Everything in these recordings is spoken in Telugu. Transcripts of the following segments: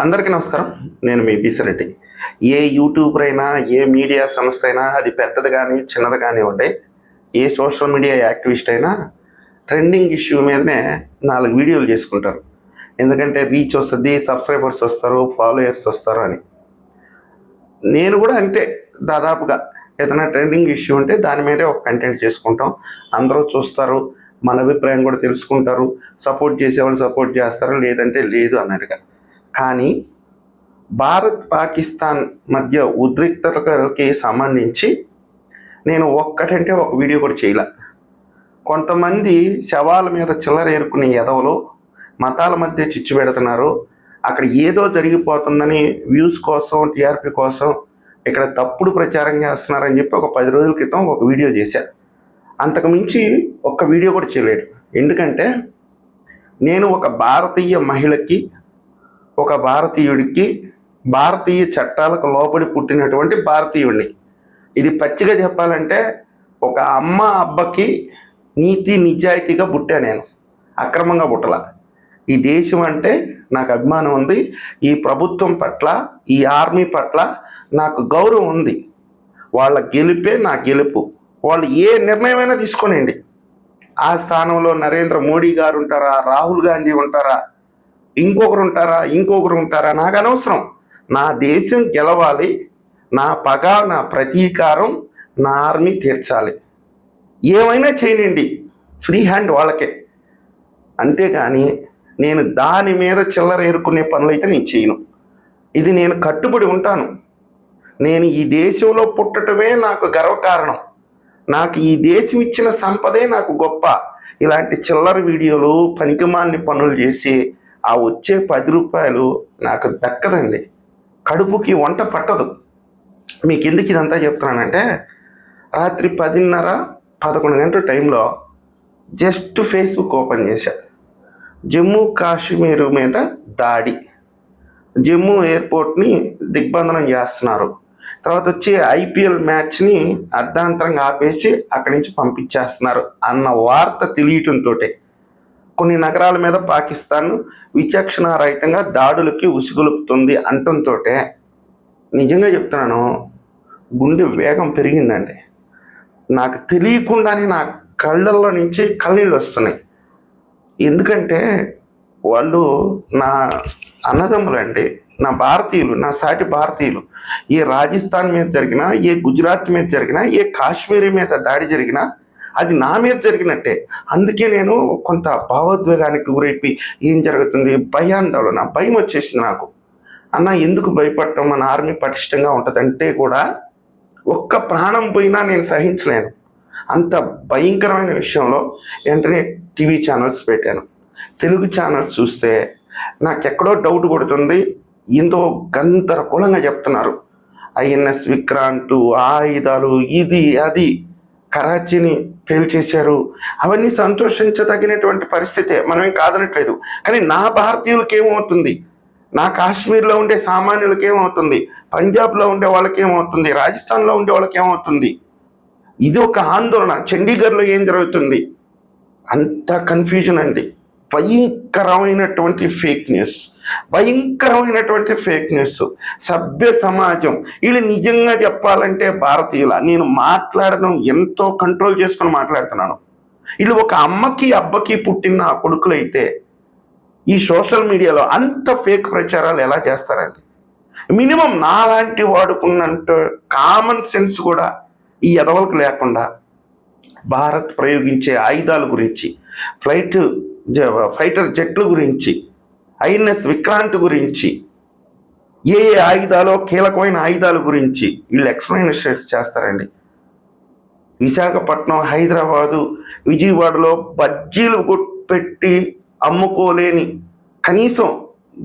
అందరికీ నమస్కారం. నేను మీ పిసిరెడ్డి. ఏ యూట్యూబర్ అయినా, ఏ మీడియా సంస్థ అయినా, అది పెద్దది కానీ చిన్నది కానివ్వండి, ఏ సోషల్ మీడియా యాక్టివిస్ట్ అయినా ట్రెండింగ్ ఇష్యూ మీదనే 4 వీడియోలు చేసుకుంటారు. ఎందుకంటే రీచ్ వస్తుంది, సబ్స్క్రైబర్స్ వస్తారు, ఫాలోయర్స్ వస్తారు అని. నేను కూడా అంతే. దాదాపుగా ఏదైనా ట్రెండింగ్ ఇష్యూ ఉంటే దాని మీదే ఒక కంటెంట్ చేసుకుంటాం. అందరూ చూస్తారు, మన అభిప్రాయం కూడా తెలుసుకుంటారు. సపోర్ట్ చేసేవాళ్ళు సపోర్ట్ చేస్తారు, లేదంటే లేదు అన్నట్టుగా. కానీ భారత్ పాకిస్తాన్ మధ్య ఉద్రిక్తతకి సంబంధించి నేను ఒక్కటంటే ఒక వీడియో కూడా చేయలే. కొంతమంది శవాల మీద చిల్లరేరుకునే ఎదవలు మతాల మధ్య చిచ్చు పెడుతున్నారు. అక్కడ ఏదో జరిగిపోతుందని వ్యూస్ కోసం, టీఆర్పీ కోసం ఇక్కడ తప్పుడు ప్రచారం చేస్తున్నారని చెప్పి ఒక 10 రోజుల క్రితం ఒక వీడియో చేశాను. అంతకు మించి ఒక్క వీడియో కూడా చేయలేదు. ఎందుకంటే నేను ఒక భారతీయ మహిళకి, ఒక భారతీయుడికి, భారతీయ చట్టాలకు లోబడి పుట్టినటువంటి భారతీయుడిని. ఇది పచ్చిగా చెప్పాలంటే ఒక అమ్మ అబ్బకి నీతి నిజాయితీగా పుట్టా. నేను అక్రమంగా పుట్టల. ఈ దేశం అంటే నాకు అభిమానం ఉంది. ఈ ప్రభుత్వం పట్ల, ఈ ఆర్మీ పట్ల నాకు గౌరవం ఉంది. వాళ్ళ గెలుపే నా గెలుపు. వాళ్ళు ఏ నిర్ణయమైనా తీసుకోనండి. ఆ స్థానంలో నరేంద్ర మోడీ గారు ఉంటారా, రాహుల్ గాంధీ ఉంటారా, ఇంకొకరు ఉంటారా నాకు అనవసరం. నా దేశం గెలవాలి, నా పగ, నా ప్రతీకారం నా ఆర్మీ తీర్చాలి. ఏమైనా చేయనండి, ఫ్రీ హ్యాండ్ వాళ్ళకే. అంతేగాని నేను దాని మీద చిల్లర ఏరుకునే పనులు అయితే నేను చేయను. ఇది నేను కట్టుబడి ఉంటాను. నేను ఈ దేశంలో పుట్టడమే నాకు గర్వకారణం. నాకు ఈ దేశం ఇచ్చిన సంపదే నాకు గొప్ప. ఇలాంటి చిల్లర వీడియోలు, పనికిమాలిన పనులు చేసి ఆ వచ్చే 10 రూపాయలు నాకు దక్కదండి. కడుపుకి వంట పట్టదు. మీకు ఎందుకు ఇదంతా చెప్తున్నానంటే, రాత్రి 10:30, 11 గంటల టైంలో జస్ట్ ఫేస్బుక్ ఓపెన్ చేశా. జమ్మూ కాశ్మీర్ మీద దాడి, జమ్మూ ఎయిర్పోర్ట్ని దిగ్బంధనం చేస్తున్నారు, తర్వాత వచ్చి ఐపీఎల్ మ్యాచ్ని అర్ధాంతరంగా ఆపేసి అక్కడి నుంచి పంపించేస్తున్నారు అన్న వార్త తెలియటంతో కొన్ని నగరాల మీద పాకిస్తాన్ విచక్షణారహితంగా దాడులకి ఉసిగొలుపుతుంది అంటంతో నిజంగా చెప్తున్నాను, గుండె వేగం పెరిగిందండి. నాకు తెలియకుండానే నా కళ్ళల్లో నుంచి కన్నీళ్ళు వస్తున్నాయి. ఎందుకంటే వాళ్ళు నా అన్నదమ్ములండి, నా భారతీయులు, నా సాటి భారతీయులు. ఏ రాజస్థాన్ మీద జరిగినా, ఏ గుజరాత్ మీద జరిగినా, ఏ కాశ్మీరీ మీద దాడి జరిగినా అది నా మీద జరిగినట్టే. అందుకే నేను కొంత భావోద్వేగానికి గురైపోయి ఏం జరుగుతుంది, భయాందోళన, భయం వచ్చేసింది నాకు. అన్న ఎందుకు భయపడటం, మన ఆర్మీ పటిష్టంగా ఉంటుందంటే కూడా ఒక్క ప్రాణం పోయినా నేను సహించలేను. అంత భయంకరమైన విషయంలో వెంటనే టీవీ ఛానల్స్ పెట్టాను. తెలుగు ఛానల్స్ చూస్తే నాకెక్కడో డౌట్ కొడుతుంది. ఏందో గందరగోళంగా చెప్తున్నారు. ఐఎన్ఎస్ విక్రాంత్, ఆయుధాలు, ఇది అది, కరాచీని పేల్చేశారు. అవన్నీ సంతోషించదగినటువంటి పరిస్థితే, మనమేం కాదనట్లేదు. కానీ నా భారతీయులకి ఏమవుతుంది, నా కాశ్మీర్లో ఉండే సామాన్యులకి ఏమవుతుంది, పంజాబ్లో ఉండే వాళ్ళకి ఏమవుతుంది, రాజస్థాన్లో ఉండే వాళ్ళకి ఏమవుతుంది, ఇది ఒక ఆందోళన. చండీగఢ్లో ఏం జరుగుతుంది, అంత కన్ఫ్యూజన్ అండి. భయంకరమైనటువంటి ఫేక్ న్యూస్. సభ్య సమాజం వీళ్ళు నిజంగా చెప్పాలంటే భారతీయుల, నేను మాట్లాడడం ఎంతో కంట్రోల్ చేసుకొని మాట్లాడుతున్నాను. వీళ్ళు ఒక అమ్మకి అబ్బకి పుట్టిన కొడుకులైతే ఈ సోషల్ మీడియాలో అంత ఫేక్ ప్రచారాలు ఎలా చేస్తారండి? మినిమం నాలాంటి వాడుకున్నంత కామన్ సెన్స్ కూడా ఈ ఎదవలకు లేకుండా భారత్ ప్రయోగించే ఆయుధాల గురించి, ఫైటర్ జెట్ల గురించి, ఐఎన్ఎస్ విక్రాంత్ గురించి, ఏ ఆయుధాలో కీలకమైన ఆయుధాల గురించి వీళ్ళు ఎక్స్ప్లెనేషన్ చేస్తారండి. విశాఖపట్నం, హైదరాబాదు, విజయవాడలో బజ్జీలు పెట్టి అమ్ముకోలేని, కనీసం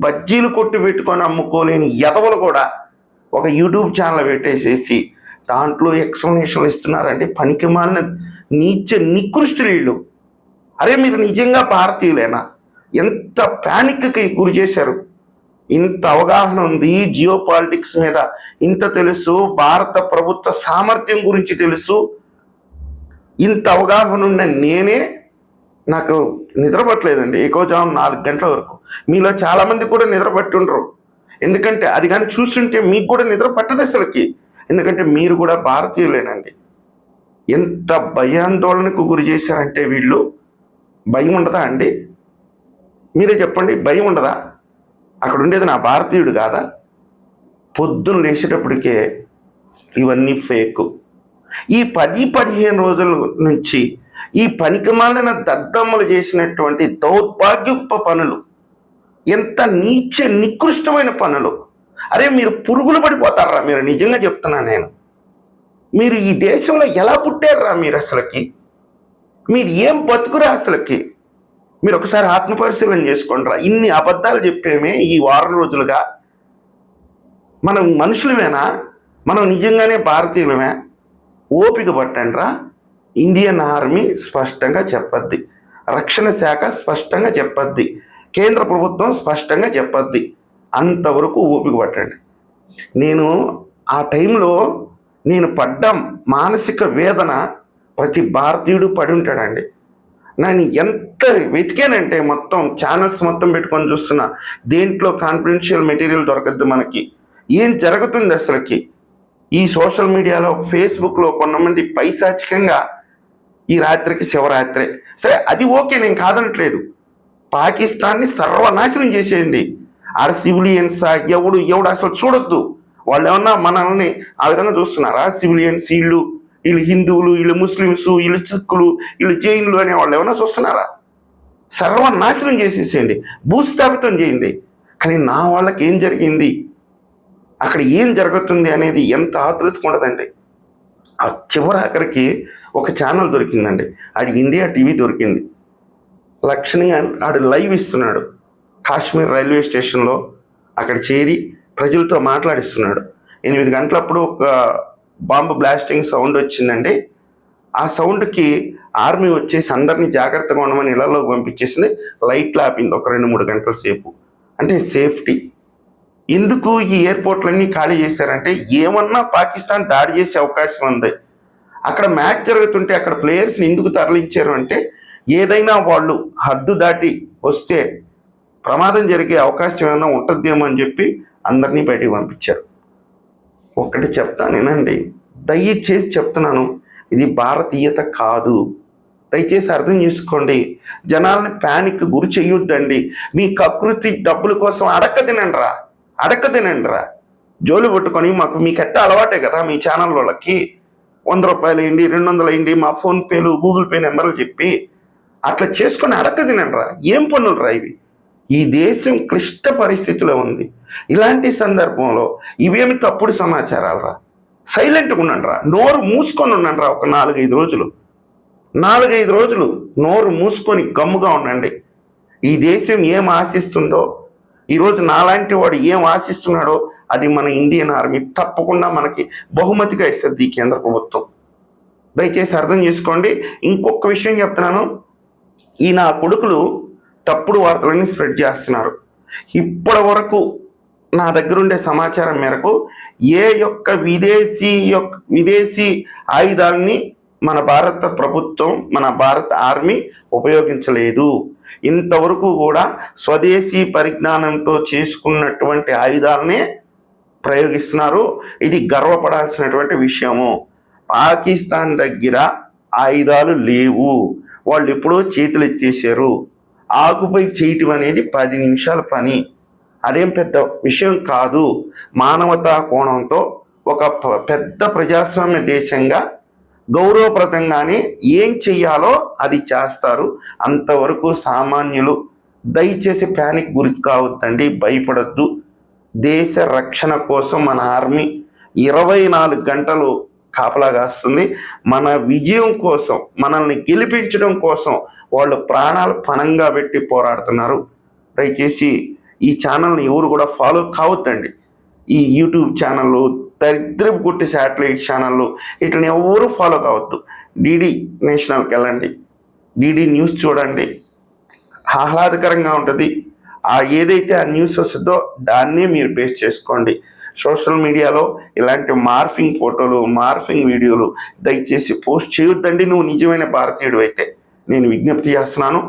బజ్జీలు కొట్టి పెట్టుకొని అమ్ముకోలేని ఎదవలు కూడా ఒక యూట్యూబ్ ఛానల్ పెట్టేసేసి దాంట్లో ఎక్స్ప్లెనేషన్లు ఇస్తున్నారండి. పనికిమాలిన నీచ నికృష్టులు వీళ్ళు. అరే మీరు నిజంగా భారతీయులేనా? ఎంత ప్యానిక్కి గురి చేశారు. ఇంత అవగాహన ఉంది జియో పాలిటిక్స్ మీద, ఇంత తెలుసు, భారత ప్రభుత్వ సామర్థ్యం గురించి తెలుసు, ఇంత అవగాహన ఉన్న నేనే నాకు నిద్రపట్టలేదండి. ఎక్కువ జాము 4 గంటల వరకు. మీలో చాలామంది కూడా నిద్రపట్టి ఉండరు. ఎందుకంటే అది కానీ చూస్తుంటే మీకు కూడా నిద్ర పట్టదు అసలుకి. ఎందుకంటే మీరు కూడా భారతీయులేనండి. ఎంత భయాందోళనకు గురి చేశారంటే వీళ్ళు. భయం ఉండదా అండి? మీరే చెప్పండి, భయం ఉండదా? అక్కడ ఉండేది నా భారతీయుడు కాదా? పొద్దున్న లేచేటప్పటికే ఇవన్నీ ఫేక్. ఈ 10-15 రోజుల నుంచి ఈ పనికిమాలిన దద్దమ్మలు చేసినటువంటి దౌర్భాగ్యపు పనులు, ఎంత నీచ నికృష్టమైన పనులు. అరే మీరు పురుగులు పడిపోతారా మీరు? నిజంగా చెప్తున్నా నేను. మీరు ఈ దేశంలో ఎలా పుట్టారా మీరు అసలుకి? మీరు ఏం బతుకురా అసలుకి? మీరు ఒకసారి ఆత్మపరిశీలన చేసుకోండిరా. ఇన్ని అబద్ధాలు చెప్పేమే ఈ వారం రోజులుగా. మనం మనుషులమేనా? మనం నిజంగానే భారతీయులమే? ఓపిక పట్టండిరా. ఇండియన్ ఆర్మీ స్పష్టంగా చెప్పద్ది, రక్షణ శాఖ స్పష్టంగా చెప్పద్ది, కేంద్ర ప్రభుత్వం స్పష్టంగా చెప్పద్ది. అంతవరకు ఓపిక పట్టండి. నేను ఆ టైంలో నేను పడ్డ మానసిక వేదన ప్రతి భారతీయుడు పడి ఉంటాడండి. నేను ఎంత వెతికానంటే మొత్తం ఛానల్స్ మొత్తం పెట్టుకొని చూస్తున్నా. దేంట్లో కాన్ఫిడెన్షియల్ మెటీరియల్ దొరకద్దు మనకి. ఏం జరుగుతుంది అసలుకి ఈ సోషల్ మీడియాలో, ఫేస్బుక్లో కొంతమంది పైశాచికంగా ఈ రాత్రికి శివరాత్రే. సరే అది ఓకే, నేను కాదనట్లేదు. పాకిస్తాన్ని సర్వనాశనం చేసేయండి. ఆడ సివిలియన్సా ఎవడు అసలు చూడొద్దు. వాళ్ళు ఏమన్నా మనల్ని ఆ విధంగా చూస్తున్నారా? సివిలియన్స్ వీళ్ళు హిందువులు, వీళ్ళు ముస్లిమ్స్, వీళ్ళు సిక్కులు, వీళ్ళు జైన్లు అనే వాళ్ళు ఏమన్నా చూస్తున్నారా? సర్వనాశనం చేసేసేయండి, భూస్థాపితం చేయండి. కానీ నా వాళ్ళకి ఏం జరిగింది, అక్కడ ఏం జరుగుతుంది అనేది ఎంత ఆతృతగా ఉండదండి. ఆ చివరి ఆఖరికి ఒక ఛానల్ దొరికిందండి, అది ఇండియా టీవీ దొరికింది. లక్షణంగా ఆడు లైవ్ ఇస్తున్నాడు. కాశ్మీర్ రైల్వే స్టేషన్లో అక్కడ చేరి ప్రజలతో మాట్లాడిస్తున్నాడు. 8 గంటలప్పుడు ఒక బాంబు బ్లాస్టింగ్ సౌండ్ వచ్చిందండి. ఆ సౌండ్కి ఆర్మీ వచ్చేసి అందరినీ జాగ్రత్తగా ఉండమని ఇళ్లలో పంపించేసింది. లైట్లు ఆపింది ఒక 2-3 గంటల సేపు. అంటే సేఫ్టీ. ఎందుకు ఈ ఎయిర్పోర్ట్లన్నీ ఖాళీ చేశారంటే ఏమన్నా పాకిస్తాన్ దాడి చేసే అవకాశం ఉంది. అక్కడ మ్యాచ్ జరుగుతుంటే అక్కడ ప్లేయర్స్ని ఎందుకు తరలించారు అంటే ఏదైనా వాళ్ళు హద్దు దాటి వస్తే ప్రమాదం జరిగే అవకాశం ఏమైనా ఉంటుందేమో అని చెప్పి అందరినీ బయటికి పంపించారు. ఒక్కటి చెప్తానేనండి, దయచేసి చెప్తున్నాను, ఇది భారతీయత కాదు. దయచేసి అర్థం చేసుకోండి. జనాలని ప్యానిక్ గురి చెయ్యొద్దండి. మీ కకృతి డబ్బుల కోసం అడక్క తినండిరా. జోలు పట్టుకొని మీకు ఎట్ట అలవాటే కదా మీ ఛానల్ వాళ్ళకి 100 రూపాయలు అయ్యింది, 200 అయ్యింది, మా ఫోన్పేలు గూగుల్ పే నెంబర్లు చెప్పి అట్లా చేసుకొని అడక్క తినండిరా. ఏం పనులు రా ఇవి? ఈ దేశం క్లిష్ట పరిస్థితిలో ఉంది. ఇలాంటి సందర్భంలో ఇవేమి తప్పుడు సమాచారాలు రా. సైలెంట్గా ఉండండిరా, నోరు మూసుకొని ఉండండిరా. ఒక 4-5 రోజులు నోరు మూసుకొని గమ్ముగా ఉండండి. ఈ దేశం ఏం ఆశిస్తుందో, ఈరోజు నాలాంటి వాడు ఏం ఆశిస్తున్నాడో అది మన ఇండియన్ ఆర్మీ తప్పకుండా మనకి బహుమతిగా ఇస్తుంది ఈ కేంద్ర ప్రభుత్వం. దయచేసి అర్థం చేసుకోండి. ఇంకొక విషయం చెప్తున్నాను, ఈ నా కొడుకులు తప్పుడు వార్తలన్నీ స్ప్రెడ్ చేస్తున్నారు. ఇప్పటి వరకు నా దగ్గర ఉండే సమాచారం మేరకు ఏ యొక్క విదేశీ ఆయుధాలని మన భారత ప్రభుత్వం, మన భారత ఆర్మీ ఉపయోగించలేదు. ఇంతవరకు కూడా స్వదేశీ పరిజ్ఞానంతో చేసుకున్నటువంటి ఆయుధాలనే ప్రయోగిస్తున్నారు. ఇది గర్వపడాల్సినటువంటి విషయము. పాకిస్తాన్ దగ్గర ఆయుధాలు లేవు. వాళ్ళు ఎప్పుడో చేతులు ఎత్తేసారు. ఆకుపై చేయటం అనేది 10 నిమిషాల పని. అదేం పెద్ద విషయం కాదు. మానవతా కోణంతో ఒక పెద్ద ప్రజాస్వామ్య దేశంగా గౌరవప్రదంగానే ఏం చెయ్యాలో అది చేస్తారు. అంతవరకు సామాన్యులు దయచేసి ప్యానిక్ గురి కావద్దండి, భయపడద్దు. దేశ రక్షణ కోసం మన ఆర్మీ 24 గంటలు కాపలా కాస్తుంది. మన విజయం కోసం, మనల్ని గెలిపించడం కోసం వాళ్ళు ప్రాణాలు పణంగా పెట్టి పోరాడుతున్నారు. దయచేసి ఈ ఛానల్ని ఎవరు కూడా ఫాలో కావద్దండి. ఈ యూట్యూబ్ ఛానళ్ళు, దరిద్రపు గుట్టి శాటిలైట్ ఛానళ్ళు, వీటిని ఎవరు ఫాలో కావద్దు. డిడి నేషనల్కి వెళ్ళండి, డిడి న్యూస్ చూడండి, ఆహ్లాదకరంగా ఉంటుంది. ఏదైతే ఆ న్యూస్ వస్తుందో దాన్నే మీరు బేస్ చేసుకోండి. సోషల్ మీడియాలో ఇలాంటి మార్ఫింగ్ ఫోటోలు, మార్ఫింగ్ వీడియోలు దయచేసి పోస్ట్ చేయొద్దండి. నువ్వు నిజమైన భారతీయుడు అయితే నేను విజ్ఞప్తి చేస్తున్నాను.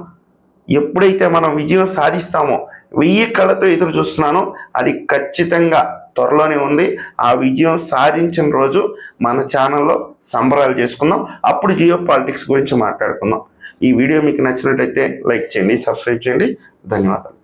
ఎప్పుడైతే మనం విజయం సాధిస్తామో 1000 కళ్ళతో ఎదురు చూస్తున్నానో అది ఖచ్చితంగా త్వరలోనే ఉంది. ఆ విజయం సాధించిన రోజు మన ఛానల్లో సంబరాలు చేసుకుందాం. అప్పుడు జియో పాలిటిక్స్ గురించి మాట్లాడుకుందాం. ఈ వీడియో మీకు నచ్చినట్లయితే లైక్ చేయండి, సబ్స్క్రైబ్ చేయండి. ధన్యవాదాలు.